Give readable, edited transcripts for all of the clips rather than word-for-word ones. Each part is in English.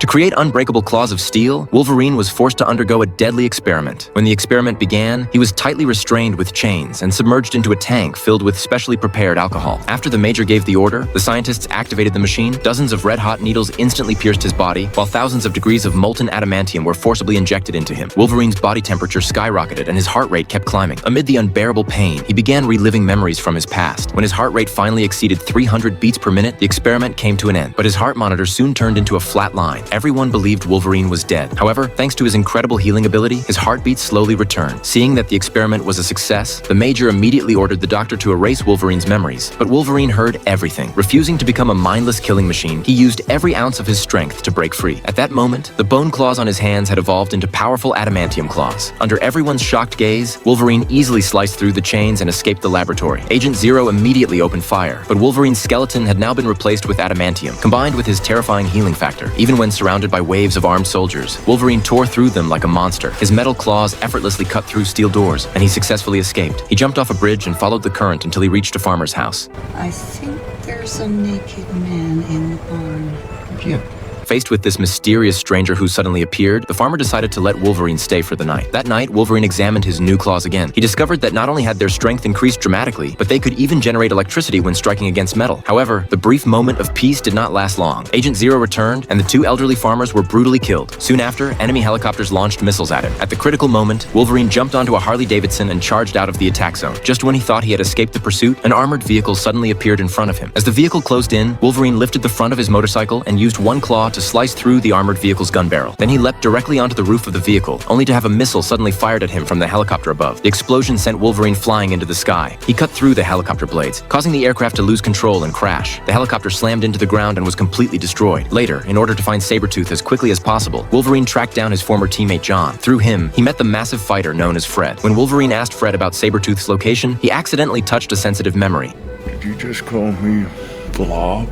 create unbreakable claws of steel, Wolverine was forced to undergo a deadly experiment. When the experiment began, he was tightly restrained with chains and submerged into a tank filled with specially prepared alcohol. After the Major gave the order, the scientists activated the machine. Dozens of red-hot needles instantly pierced his body, while thousands of degrees of molten adamantium were forcibly injected into him. Wolverine's body temperature skyrocketed and his heart rate kept climbing. Amid the unbearable pain, he began reliving memories from his past. When his heart rate finally exceeded 300 beats per minute, the experiment came to an end. But his heart monitor soon turned into a flat line. Everyone believed Wolverine was dead. However, thanks to his incredible healing ability, his heartbeat slowly returned. Seeing that the experiment was a success, the Major immediately ordered the doctor to erase Wolverine's memories. But Wolverine heard everything. Refusing to become a mindless killing machine, he used every ounce of his strength to break free. At that moment, the bone claws on his hands had evolved into powerful adamantium claws. Under everyone's shocked gaze, Wolverine easily sliced through the chains and escaped the laboratory. Agent Zero immediately opened fire, but Wolverine's skeleton had now been replaced with adamantium, combined with his terrifying healing factor. Even when surrounded by waves of armed soldiers, Wolverine tore through them like a monster. His metal claws effortlessly cut through steel doors, and he successfully escaped. He jumped off a bridge and followed the current until he reached a farmer's house. I think there's a naked man in the barn. Yeah. Faced with this mysterious stranger who suddenly appeared, the farmer decided to let Wolverine stay for the night. That night, Wolverine examined his new claws again. He discovered that not only had their strength increased dramatically, but they could even generate electricity when striking against metal. However, the brief moment of peace did not last long. Agent Zero returned, and the two elderly farmers were brutally killed. Soon after, enemy helicopters launched missiles at him. At the critical moment, Wolverine jumped onto a Harley-Davidson and charged out of the attack zone. Just when he thought he had escaped the pursuit, an armored vehicle suddenly appeared in front of him. As the vehicle closed in, Wolverine lifted the front of his motorcycle and used one claw to slice through the armored vehicle's gun barrel. Then he leapt directly onto the roof of the vehicle, only to have a missile suddenly fired at him from the helicopter above. The explosion sent Wolverine flying into the sky. He cut through the helicopter blades, causing the aircraft to lose control and crash. The helicopter slammed into the ground and was completely destroyed. Later, in order to find Sabretooth as quickly as possible, Wolverine tracked down his former teammate John. Through him, he met the massive fighter known as Fred. When Wolverine asked Fred about Sabretooth's location, he accidentally touched a sensitive memory. Did you just call me Blob?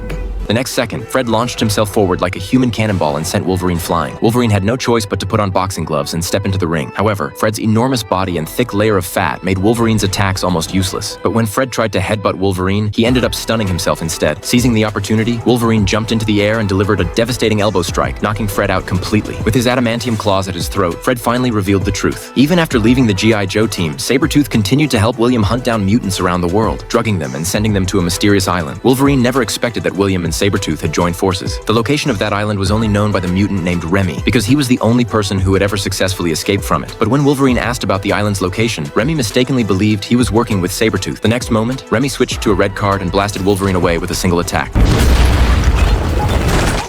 The next second, Fred launched himself forward like a human cannonball and sent Wolverine flying. Wolverine had no choice but to put on boxing gloves and step into the ring. However, Fred's enormous body and thick layer of fat made Wolverine's attacks almost useless. But when Fred tried to headbutt Wolverine, he ended up stunning himself instead. Seizing the opportunity, Wolverine jumped into the air and delivered a devastating elbow strike, knocking Fred out completely. With his adamantium claws at his throat, Fred finally revealed the truth. Even after leaving the G.I. Joe team, Sabretooth continued to help William hunt down mutants around the world, drugging them and sending them to a mysterious island. Wolverine never expected that William and Sabretooth had joined forces. The location of that island was only known by the mutant named Remy, because he was the only person who had ever successfully escaped from it. But when Wolverine asked about the island's location, Remy mistakenly believed he was working with Sabretooth. The next moment, Remy switched to a red card and blasted Wolverine away with a single attack.